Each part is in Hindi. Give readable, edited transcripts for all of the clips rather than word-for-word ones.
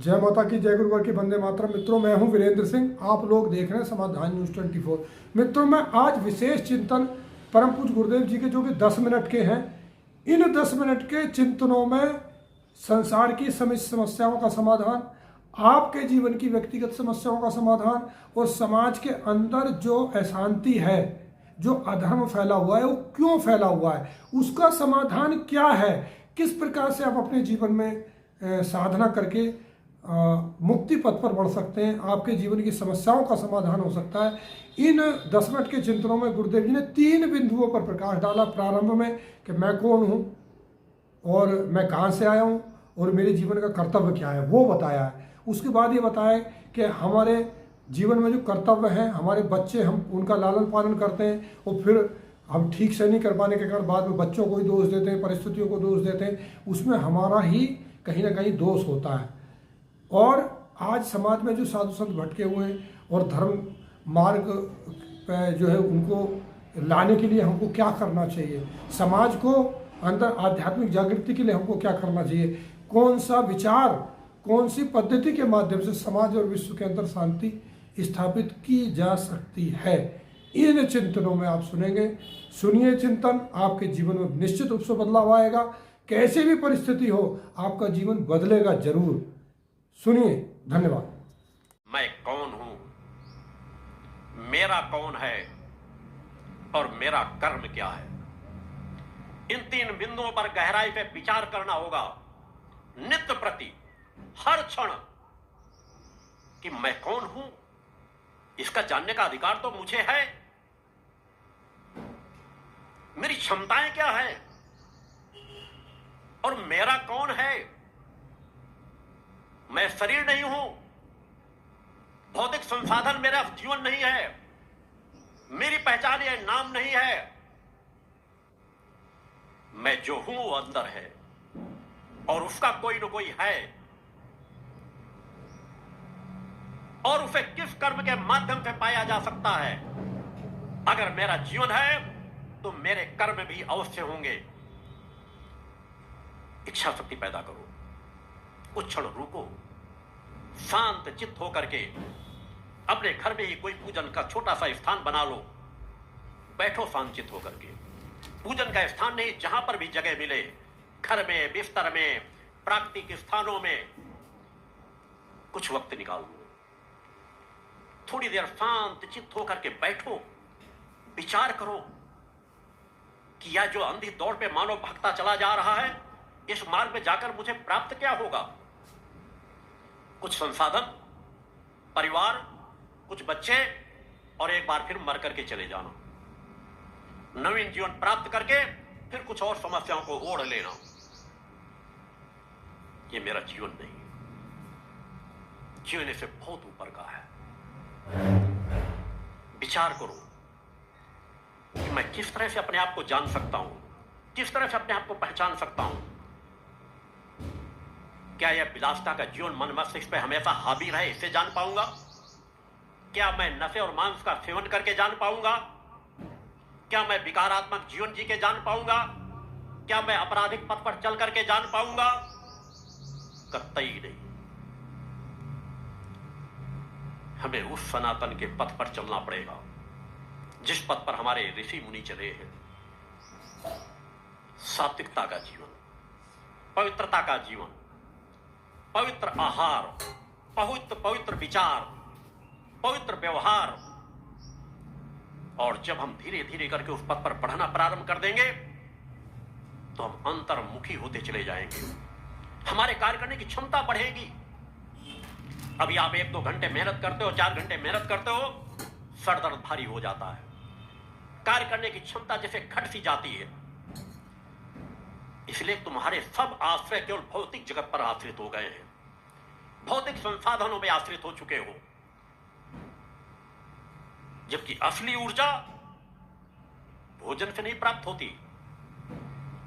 जय माता की, जय गुरुवर की, वंदे मातरम। मित्रों, मैं हूं वीरेंद्र सिंह। आप लोग देख रहे हैं समाधान न्यूज़ 24। मित्रों, मैं आज विशेष चिंतन परम पूज्य गुरुदेव जी के जो कि 10 मिनट के हैं, इन 10 मिनट के चिंतनों में संसार की समस्त समस्याओं का समाधान, आपके जीवन की व्यक्तिगत समस्याओं का समाधान और समाज के अंदर जो अशांति है, जो अधर्म फैला हुआ है, वो क्यों फैला हुआ है, उसका समाधान क्या है, किस प्रकार से आप अपने जीवन में साधना करके मुक्ति पथ पर बढ़ सकते हैं, आपके जीवन की समस्याओं का समाधान हो सकता है। इन 10 मिनट के चिंतनों में गुरुदेव जी ने 3 बिंदुओं पर प्रकाश डाला। प्रारंभ में कि मैं कौन हूँ और मैं कहाँ से आया हूँ और मेरे जीवन का कर्तव्य क्या है, वो बताया है। उसके बाद ये बताया कि हमारे जीवन में जो कर्तव्य हैं, हमारे बच्चे, हम उनका लालन पालन करते हैं और फिर हम ठीक से नहीं कर पाने के कारण बाद में बच्चों को ही दोष देते हैं, परिस्थितियों को दोष देते हैं, उसमें हमारा ही कहीं ना कहीं दोष होता है। और आज समाज में जो साधु संत भटके हुए हैं और धर्म मार्ग पे जो है उनको लाने के लिए हमको क्या करना चाहिए, समाज को अंदर आध्यात्मिक जागृति के लिए हमको क्या करना चाहिए, कौन सा विचार, कौन सी पद्धति के माध्यम से समाज और विश्व के अंदर शांति स्थापित की जा सकती है, इन चिंतनों में आप सुनिए चिंतन। आपके जीवन में निश्चित रूप से बदलाव आएगा। कैसे भी परिस्थिति हो, आपका जीवन बदलेगा जरूर। सुनिए। धन्यवाद। मैं कौन हूं, मेरा कौन है और मेरा कर्म क्या है, इन 3 बिंदुओं पर गहराई से विचार करना होगा नित्य प्रति, हर क्षण, कि मैं कौन हूं, इसका जानने का अधिकार तो मुझे है। मेरी क्षमताएं क्या है और मेरा कौन है। मैं शरीर नहीं हूं, भौतिक संसाधन मेरा जीवन नहीं है, मेरी पहचान या नाम नहीं है। मैं जो हूं वो अंदर है और उसका कोई न कोई है, और उसे किस कर्म के माध्यम से पाया जा सकता है। अगर मेरा जीवन है तो मेरे कर्म भी अवश्य होंगे। इच्छा शक्ति पैदा करो, कुछ क्षण रुको, शांत चित्त होकर के अपने घर में ही कोई पूजन का छोटा सा स्थान बना लो, बैठो शांत चित्त होकर के। पूजन का स्थान नहीं, जहां पर भी जगह मिले, घर में, बिस्तर में, प्राकृतिक स्थानों में, कुछ वक्त निकाल लो, थोड़ी देर शांत चित्त होकर के बैठो, विचार करो कि यह जो अंधी दौड़ पे मानव भागता चला जा रहा है, इस मार्ग में जाकर मुझे प्राप्त क्या होगा। कुछ संसाधन, परिवार, कुछ बच्चे, और एक बार फिर मर करके चले जाना। नवीन जीवन प्राप्त करके फिर कुछ और समस्याओं को ओढ़ लेना। ये मेरा जीवन नहीं, जीवन से बहुत ऊपर का है। विचार करो कि मैं किस तरह से अपने आप को जान सकता हूं, किस तरह से अपने आप को पहचान सकता हूं। क्या यह विलासिता का जीवन मन मस्तिष्क पे हमेशा हावी रहे, इसे जान पाऊंगा? क्या मैं नशे और मांस का सेवन करके जान पाऊंगा? क्या मैं विकारात्मक जीवन जी के जान पाऊंगा? क्या मैं आपराधिक पथ पर चल करके जान पाऊंगा? कतई नहीं। हमें उस सनातन के पथ पर चलना पड़ेगा जिस पथ पर हमारे ऋषि मुनि चले हैं। सात्विकता का जीवन, पवित्रता का जीवन, पवित्र आहार, पवित्र विचार, पवित्र व्यवहार। और जब हम धीरे धीरे करके उस पथ पर बढ़ना प्रारंभ कर देंगे तो हम अंतर्मुखी होते चले जाएंगे, हमारे कार्य करने की क्षमता बढ़ेगी। अभी आप 1-2 घंटे मेहनत करते हो, 4 घंटे मेहनत करते हो, सर दर्द भारी हो जाता है, कार्य करने की क्षमता जैसे घट सी जाती है। इसलिए तुम्हारे सब आश्रय केवल भौतिक जगत पर आश्रित हो गए हैं, भौतिक संसाधनों में आश्रित हो चुके हो, जबकि असली ऊर्जा भोजन से नहीं प्राप्त होती।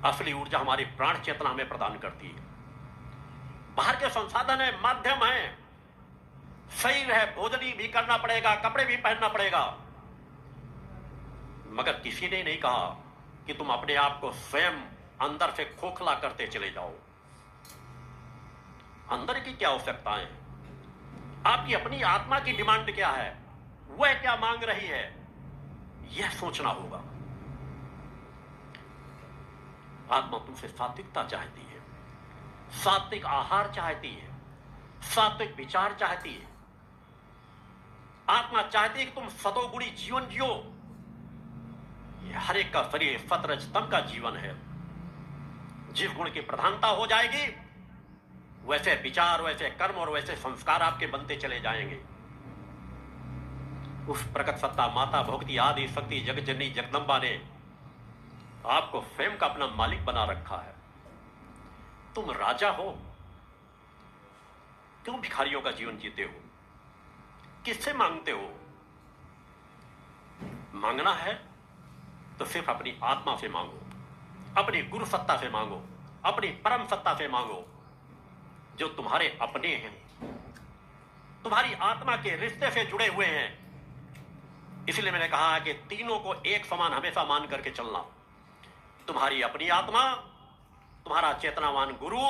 असली ऊर्जा हमारी प्राण चेतना हमें प्रदान करती है। बाहर के संसाधन है, माध्यम है, शरीर है, भोजन भी करना पड़ेगा, कपड़े भी पहनना पड़ेगा, मगर किसी ने नहीं कहा कि तुम अपने आप को स्वयं अंदर से खोखला करते चले जाओ। अंदर की क्या आवश्यकताएं हैं, आपकी अपनी आत्मा की डिमांड क्या है, वह क्या मांग रही है, यह सोचना होगा। आत्मा तुमसे सात्विकता चाहती है, सात्विक आहार चाहती है, सात्विक विचार चाहती है। आत्मा चाहती है कि तुम सतोगुणी जीवन जियो। यह हर एक का शरीर सतरजतम का जीवन है। जिस गुण की प्रधानता हो जाएगी, वैसे विचार, वैसे कर्म और वैसे संस्कार आपके बनते चले जाएंगे। उस प्रकट सत्ता माता भक्ति आदि शक्ति जगत जननी जगदम्बा ने आपको स्वयं का अपना मालिक बना रखा है। तुम राजा हो, क्यों भिखारियों का जीवन जीते हो? किससे मांगते हो? मांगना है तो सिर्फ अपनी आत्मा से मांगो, अपनी गुरु सत्ता से मांगो, अपनी परम सत्ता से मांगो, जो तुम्हारे अपने हैं, तुम्हारी आत्मा के रिश्ते से जुड़े हुए हैं। इसलिए मैंने कहा है कि तीनों को एक समान हमेशा मान करके चलना। तुम्हारी अपनी आत्मा, तुम्हारा चेतनावान गुरु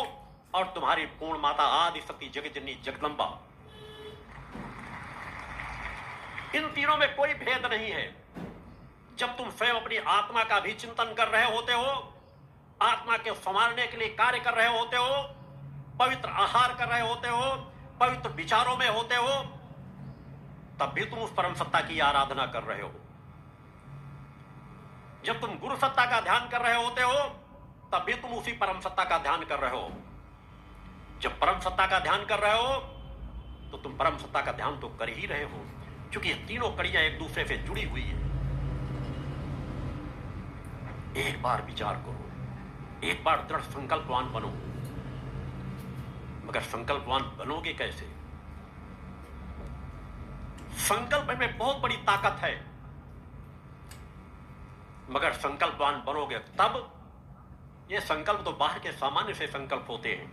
और तुम्हारी पूर्ण माता आदि शक्ति जगत जननी जगदम्बा। इन तीनों में कोई भेद नहीं है। जब तुम स्वयं अपनी आत्मा का भी चिंतन कर रहे होते हो, आत्मा के संवारने के लिए कार्य कर रहे होते हो, पवित्र आहार कर रहे होते हो, पवित्र विचारों में होते हो, तब भी तुम उस परम सत्ता की आराधना कर रहे हो। जब तुम गुरु सत्ता का ध्यान कर रहे होते हो, तब भी तुम उसी परम सत्ता का ध्यान कर रहे हो। जब परम सत्ता का ध्यान कर रहे हो, तो तुम परम सत्ता का ध्यान तो कर ही रहे हो, क्योंकि ये तीनों कड़ियां एक दूसरे से जुड़ी हुई है। एक बार विचार करो, एक बार दृढ़ संकल्पवान बनो। मगर संकल्पवान बनोगे कैसे? संकल्प में बहुत बड़ी ताकत है, मगर संकल्पवान बनोगे तब। ये संकल्प तो बाहर के सामान्य से संकल्प होते हैं।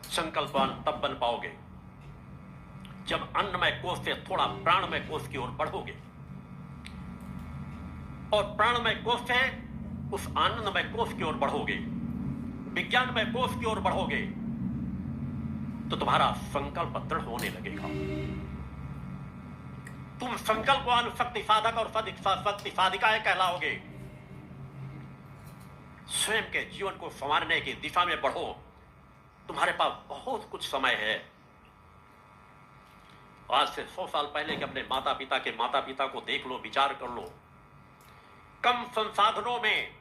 संकल्पवान तब बन पाओगे जब अन्नमय कोश से थोड़ा प्राणमय कोश की ओर बढ़ोगे, और प्राणमय कोश से उस आनंदमय कोश की ओर बढ़ोगे, विज्ञानमय कोश की ओर बढ़ोगे, तो तुम्हारा संकल्प दृढ़ होने लगेगा। तुम संकल्पवान शक्ति साधक और शक्ति साधिकाएं कहलाओगे। स्वयं के जीवन को संवारने की दिशा में बढ़ो। तुम्हारे पास बहुत कुछ समय है। आज से 100 साल पहले के अपने माता पिता के माता पिता को देख लो, विचार कर लो। कम संसाधनों में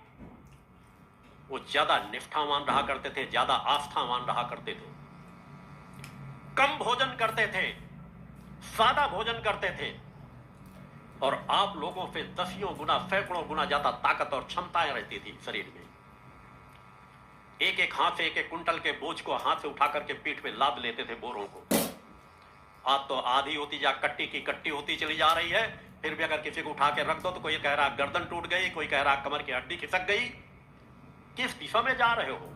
वो ज्यादा निष्ठावान रहा करते थे, ज्यादा आस्थावान रहा करते थे, कम भोजन करते थे, सादा भोजन करते थे, और आप लोगों से दसियों गुना सैकड़ों गुना ज्यादा ताकत और क्षमताएं रहती थी शरीर में। एक एक हाथ से एक एक कुंटल के बोझ को हाथ से उठा करके पीठ पे लाद लेते थे बोरों को। आज तो आधी होती जा कट्टी की कट्टी होती चली जा रही है। फिर भी अगर किसी को उठा के रख दो तो कोई कह रहा गर्दन टूट गई, कोई कह रहा कमर की हड्डी खिसक गई। किस दिशा में जा रहे हो?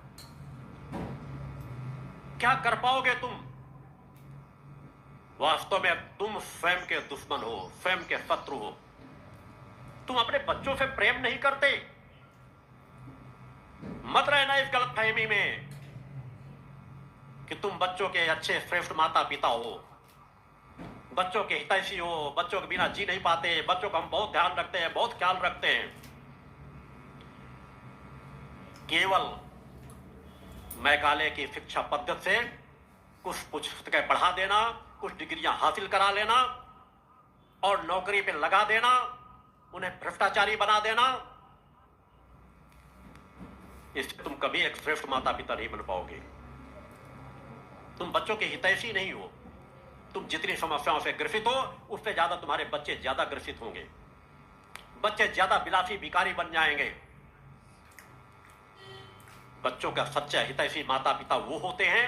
क्या कर पाओगे तुम? वास्तव में तुम स्वयं के दुश्मन हो, स्वयं के शत्रु हो। तुम अपने बच्चों से प्रेम नहीं करते। मत रहना इस गलतफहमी में कि तुम बच्चों के अच्छे श्रेष्ठ माता पिता हो, बच्चों के हितैषी हो, बच्चों के बिना जी नहीं पाते, बच्चों का हम बहुत ध्यान रखते हैं, बहुत ख्याल रखते हैं। केवल मैकाले की शिक्षा पद्धति से कुछ पुस्तकें पढ़ा देना, कुछ डिग्रियां हासिल करा लेना और नौकरी पे लगा देना, उन्हें भ्रष्टाचारी बना देना, इससे तुम कभी एक श्रेष्ठ माता पिता नहीं बन पाओगे। तुम बच्चों के हितैषी नहीं हो। तुम जितनी समस्याओं से ग्रसित हो, उससे ज्यादा तुम्हारे बच्चे ज्यादा ग्रसित होंगे। बच्चे ज्यादा विलासी भिखारी बन जाएंगे। बच्चों का सच्चा हितैषी माता पिता वो होते हैं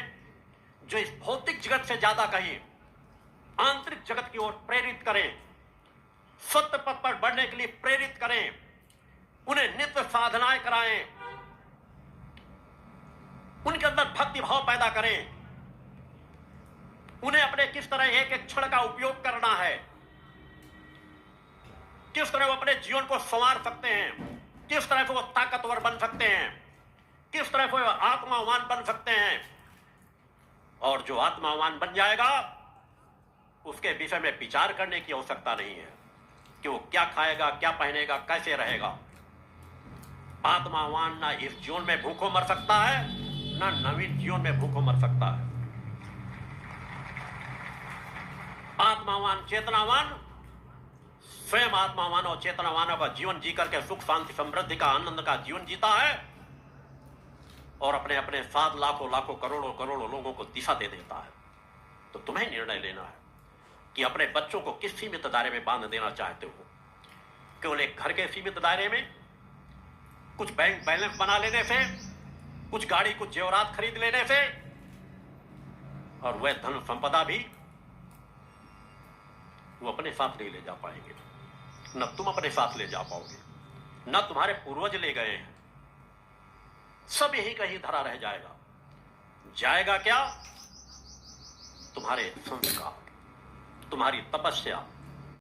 जो इस भौतिक जगत से ज्यादा कहीं आंतरिक जगत की ओर प्रेरित करें, सत्य पथ पर बढ़ने के लिए प्रेरित करें, उन्हें नित्य साधनाएं कराएं, उनके अंदर भक्ति भाव पैदा करें, उन्हें अपने किस तरह एक एक क्षण का उपयोग करना है, किस तरह वो अपने जीवन को संवार सकते हैं, किस तरह से वो ताकतवर बन सकते हैं, किस तरह वो आत्मावान बन सकते हैं। और जो आत्मावान बन जाएगा उसके विषय में विचार करने की आवश्यकता नहीं है कि वो क्या खाएगा, क्या पहनेगा, कैसे रहेगा। आत्मावान ना इस जीवन में भूखों मर सकता है, ना नवीन जीवन में भूखों मर सकता है। आत्मावान, चेतनावान स्वयं आत्मावान और चेतनावानों का जीवन जीकर के सुख, शांति, समृद्धि का, आनंद का जीवन जीता है और अपने अपने साथ लाखों लाखों करोड़ों करोड़ों लोगों को दिशा दे देता है। तो तुम्हें निर्णय लेना है कि अपने बच्चों को किस सीमित दायरे में बांध देना चाहते हो। केवल एक घर के सीमित दायरे में, कुछ बैंक बैलेंस बना लेने से, कुछ गाड़ी, कुछ जेवरात खरीद लेने से, और वह धन संपदा भी वो अपने साथ नहीं ले जा पाएंगे, न तुम अपने साथ ले जा पाओगे, न तुम्हारे पूर्वज ले गए हैं। सब यही कहीं धरा रह जाएगा। जाएगा क्या? तुम्हारे संस्कार, तुम्हारी तपस्या,